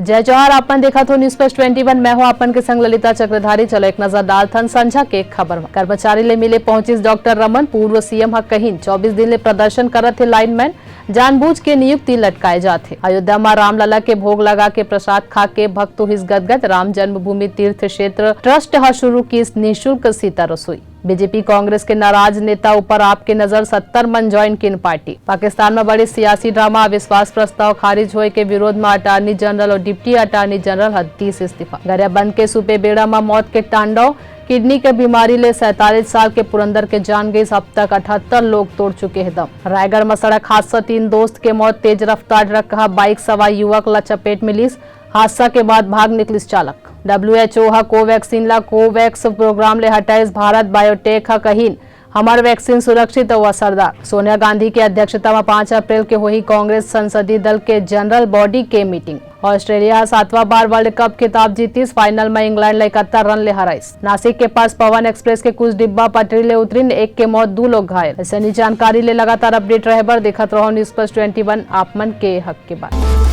जय जवाहर। आपन देखा तो न्यूज प्लस 21 मैं हूं आपन के संग ललिता चक्रधारी। चलो एक नजर डालथन संझा के खबर में। कर्मचारी ले मिले पहुंचिस डॉक्टर रमन। पूर्व सीएम हक कहीन 24 दिन ले प्रदर्शन करत थे लाइनमैन। जानबूझ के नियुक्ति लटकाए जाते। अयोध्या में रामलला के भोग लगा के प्रसाद खा के भक्त हिस गदगद। राम जन्मभूमि तीर्थ क्षेत्र ट्रस्ट हा शुरू की निःशुल्क सीता रसोई। बीजेपी कांग्रेस के नाराज नेता ऊपर आपके नजर 70 मन ज्वाइन किन पार्टी। पाकिस्तान में बड़े सियासी ड्रामा। अविश्वास प्रस्ताव खारिज होए के विरोध में अटॉर्नी जनरल और डिप्टी अटॉर्नी जनरल हद्दीस इस्तीफा। गरिया बंद के सुपे बेड़ा में मौत के तांडव। किडनी के बीमारी ले 47 साल के पुरंदर के जान गई। अब तक 78 लोग तोड़ चुके हैं दम। रायगढ़ में सड़क हादसा 3 दोस्त के मौत। तेज रफ्तार ट्रक कहा बाइक सवार युवक ला चपेट में लीस। हादसा के बाद भाग निकलिस चालक। WHO हा कोवैक्सीन ला कोवैक्स प्रोग्राम ले हटाइस। भारत बायोटेक हा कहीन हमार वैक्सीन सुरक्षित और असरदार। सोनिया गांधी की अध्यक्षता में 5 अप्रैल के हुई कांग्रेस संसदीय दल के जनरल बॉडी के मीटिंग। ऑस्ट्रेलिया 7वां बार वर्ल्ड कप खिताब जीतीस। फाइनल में इंग्लैंड ले 71 रन ले हराइस। नासिक के पास पवन एक्सप्रेस के कुछ डिब्बा पटरी ले उतरी। 1 के मौत 2 लोग घायल। ऐसे जानकारी ले लगातार अपडेट रहे बर देखत रहो न्यूज प्लस 21 आप मन के हक के बाद।